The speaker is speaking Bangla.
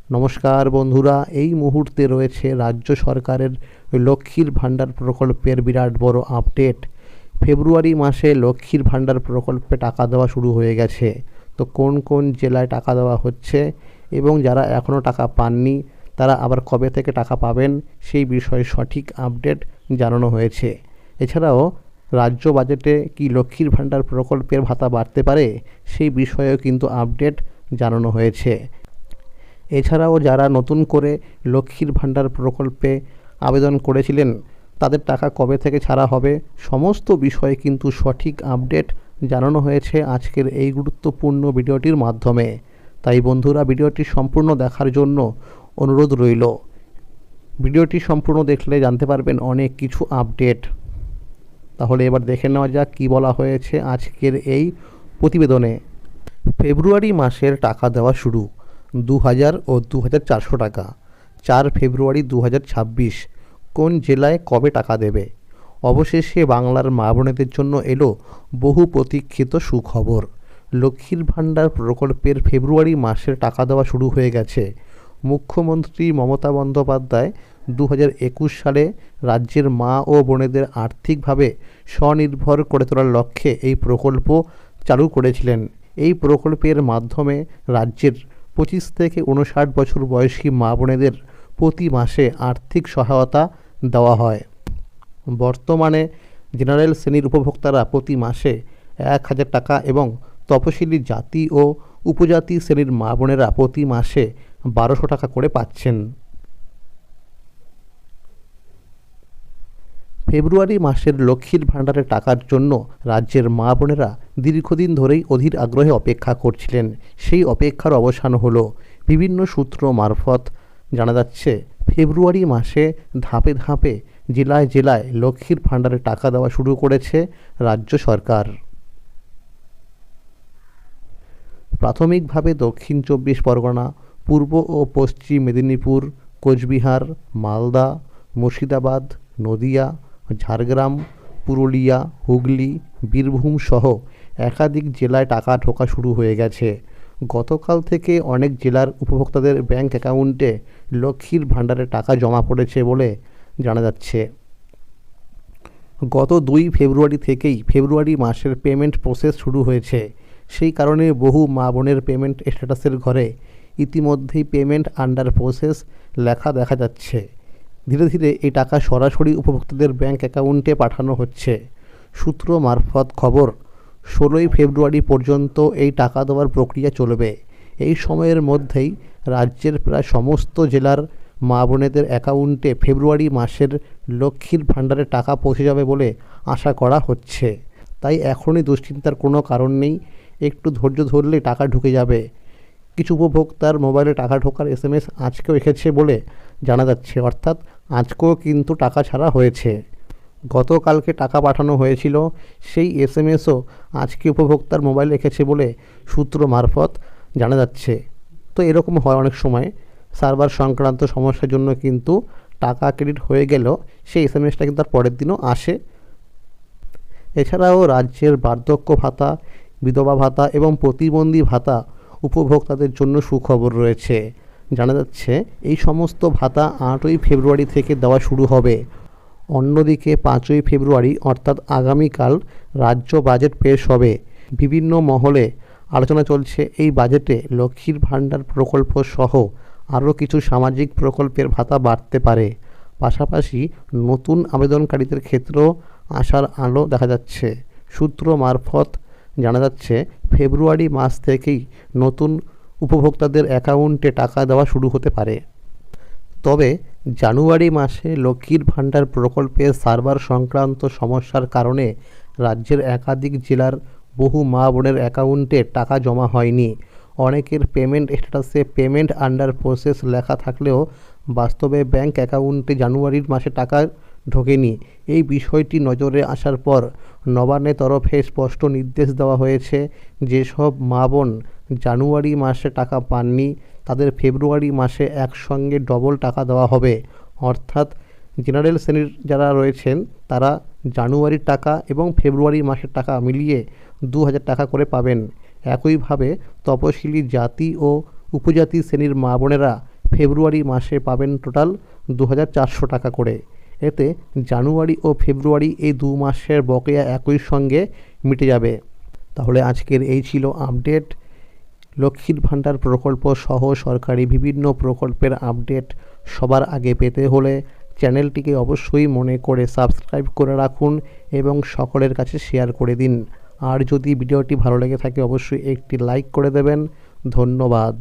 নমস্কার বন্ধুরা, এই মুহূর্তে রয়েছে রাজ্য সরকারের লক্ষ্মীর ভাণ্ডার প্রকল্পের বিরাট বড় আপডেট। ফেব্রুয়ারি মাসে লক্ষ্মীর ভাণ্ডার প্রকল্পে টাকা দেওয়া শুরু হয়ে গেছে। তো কোন কোন জেলায় টাকা দেওয়া হচ্ছে এবং যারা এখনও টাকা পাননি তারা আবার কবে থেকে টাকা পাবেন সেই বিষয়ে সঠিক আপডেট জানানো হয়েছে। এছাড়াও রাজ্য বাজেটে কি লক্ষ্মীর ভাণ্ডার প্রকল্পের ভাতা বাড়তে পারে সেই বিষয়েও কিন্তু আপডেট জানানো হয়েছে। এছাড়াও যারা নতুন করে লক্ষ্মীর ভাণ্ডার প্রকল্পে আবেদন করেছিলেন তাদের টাকা কবে থেকে ছাড়া হবে সমস্ত বিষয়ে কিন্তু সঠিক আপডেট জানানো হয়েছে আজকের এই গুরুত্বপূর্ণ ভিডিওটির মাধ্যমে। তাই বন্ধুরা, ভিডিওটি সম্পূর্ণ দেখার জন্য অনুরোধ রইল। ভিডিওটি সম্পূর্ণ দেখলে জানতে পারবেন অনেক কিছু আপডেট। তাহলে এবার দেখে নেওয়া যাক কী বলা হয়েছে আজকের এই প্রতিবেদনে। ফেব্রুয়ারি মাসের টাকা দেওয়া শুরু 2000 ও 2400 টাকা। 4 ফেব্রুয়ারি 2026 কোন জেলায় কবে টাকা দেবে? অবশেষে বাংলার মা বোনেদের জন্য এলো বহু প্রতীক্ষিত সুখবর। লক্ষ্মীর ভাণ্ডার প্রকল্পের ফেব্রুয়ারি মাসের টাকা দেওয়া শুরু হয়ে গেছে। মুখ্যমন্ত্রী মমতা বন্দ্যোপাধ্যায় 2021 সালে রাজ্যের মা ও বোনেদের আর্থিকভাবে স্বনির্ভর করে তোলার লক্ষ্যে এই প্রকল্প চালু করেছিলেন। এই প্রকল্পের মাধ্যমে রাজ্যের 25 থেকে 59 বছর বয়সী মা বোনেদের প্রতি মাসে আর্থিক সহায়তা দেওয়া হয়। বর্তমানে জেনারেল শ্রেণীর উপভোক্তারা প্রতি মাসে 1000 টাকা এবং তপশিলি জাতি ও উপজাতি শ্রেণীর মা বোনেরা প্রতি মাসে 1200 টাকা করে পাচ্ছেন। ফেব্রুয়ারি মাসের লক্ষ্মীর ভাণ্ডারের টাকার জন্য রাজ্যের মা বোনেরা দীর্ঘদিন ধরেই অধীর আগ্রহে অপেক্ষা করছিলেন। সেই অপেক্ষার অবসান হলো। বিভিন্ন সূত্র মারফত জানা যাচ্ছে ফেব্রুয়ারি মাসে ধাপে ধাপে জেলায় জেলায় লক্ষ্মীর ভাণ্ডারের টাকা দেওয়া শুরু করেছে রাজ্য সরকার। প্রাথমিকভাবে দক্ষিণ 24 পরগনা, পূর্ব ও পশ্চিম মেদিনীপুর, কোচবিহার, মালদা, মুর্শিদাবাদ, নদিয়া, ঝাড়গ্রাম, পুরুলিয়া, হুগলি, বীরভূম সহ একাধিক জেলায় টাকা ঢোকা শুরু হয়ে গেছে। গতকাল থেকে অনেক জেলার উপভোক্তাদের ব্যাংক অ্যাকাউন্টে লক্ষ্মীর ভাণ্ডারের টাকা জমা পড়েছে বলে জানা যাচ্ছে। গত 2 ফেব্রুয়ারি থেকেই ফেব্রুয়ারি মাসের পেমেন্ট প্রসেস শুরু হয়েছে। সেই কারণে বহু মা বোনের পেমেন্ট স্ট্যাটাসের ঘরে ইতিমধ্যেই পেমেন্ট আন্ডার প্রসেস লেখা দেখা যাচ্ছে। ধীরে ধীরে এই টাকা সরাসরি উপভোক্তাদের ব্যাংক অ্যাকাউন্টে পাঠানো হচ্ছে। সূত্র মারফত খবর, 16 ফেব্রুয়ারি পর্যন্ত এই টাকা দেওয়ার প্রক্রিয়া চলবে। এই সময়ের মধ্যেই রাজ্যের প্রায় সমস্ত জেলার মা বোনেদের অ্যাকাউন্টে ফেব্রুয়ারি মাসের লক্ষ্মীর ভাণ্ডারের টাকা পৌঁছে যাবে বলে আশা করা হচ্ছে। তাই এখনই দুশ্চিন্তার কোনো কারণ নেই, একটু ধৈর্য ধরলেই টাকা ঢুকে যাবে। কিছু উপভোক্তার মোবাইলে টাকা ঢোকার SMS আজকেও এসেছে বলে জানা যাচ্ছে, অর্থাৎ আজকেও কিন্তু টাকা ছাড়া হয়েছে। গতকালকে টাকা পাঠানো হয়েছিল, সেই SMSও আজকে উপভোক্তার মোবাইলে এসেছে বলে সূত্র মারফত জানা যাচ্ছে। তো এরকম হয় অনেক সময়, সার্ভার সংক্রান্ত সমস্যার জন্য কিন্তু টাকা ক্রেডিট হয়ে গেলেও সেই SMSটা কিন্তু তার পরের দিনও আসে। এছাড়াও রাজ্যের বার্ধক্য ভাতা, বিধবা ভাতা এবং প্রতিবন্ধী ভাতা উপভোক্তাদের জন্য সুখবর রয়েছে। জানা যাচ্ছে এই সমস্ত ভাতা 8ই ফেব্রুয়ারি থেকে দেওয়া শুরু হবে। অন্যদিকে 5ই ফেব্রুয়ারি অর্থাৎ আগামীকাল রাজ্য বাজেট পেশ হবে। বিভিন্ন মহলে আলোচনা চলছে এই বাজেটে লক্ষ্মীর ভাণ্ডার প্রকল্প সহ আরও কিছু সামাজিক প্রকল্পের ভাতা বাড়তে পারে। পাশাপাশি নতুন আবেদনকারীদের ক্ষেত্রেও আশার আলো দেখা যাচ্ছে। সূত্র মারফত জানা যাচ্ছে ফেব্রুয়ারি মাস থেকেই নতুন উপভোক্তাদের অ্যাকাউন্টে টাকা দেওয়া শুরু হতে পারে। তবে জানুয়ারি মাসে লক্ষ্মীর ভাণ্ডার প্রকল্পের সার্ভার সংক্রান্ত সমস্যার কারণে রাজ্যের একাধিক জেলার বহু মা বোনের অ্যাকাউন্টে টাকা জমা হয়নি। অনেকের পেমেন্ট স্ট্যাটাসে পেমেন্ট আন্ডার প্রসেস লেখা থাকলেও বাস্তবে ব্যাংক অ্যাকাউন্টে জানুয়ারির মাসে টাকা ঢোকেনি। এই বিষয়টি নজরে আসার পর নবান্নের তরফে স্পষ্ট নির্দেশ দেওয়া হয়েছে, যেসব মা বোন জানুয়ারি মাসে টাকা পাননি তাদের ফেব্রুয়ারি মাসে একসঙ্গে ডবল টাকা দেওয়া হবে। অর্থাৎ জেনারেল শ্রেণীর যারা রয়েছেন তারা জানুয়ারির টাকা এবং ফেব্রুয়ারি মাসের টাকা মিলিয়ে 2000 টাকা করে পাবেন। একইভাবে তপশিলি জাতি ও উপজাতি শ্রেণীর মা বোনেরা ফেব্রুয়ারি মাসে পাবেন টোটাল 2400 টাকা করে। এতে জানুয়ারি ও ফেব্রুয়ারি এই 2 মাসের বকেয়া একই সঙ্গে মিটে যাবে। তাহলে আজকের এই ছিল আপডেট। লক্ষ্মীর ভাণ্ডার প্রকল্প সহ সরকারি বিভিন্ন প্রকল্পের আপডেট সবার আগে পেতে হলে চ্যানেলটিকে অবশ্যই মনে করে সাবস্ক্রাইব করে রাখুন এবং সকলের কাছে শেয়ার করে দিন। আর যদি ভিডিওটি ভালো লেগে থাকে অবশ্যই একটি লাইক করে দেবেন। ধন্যবাদ।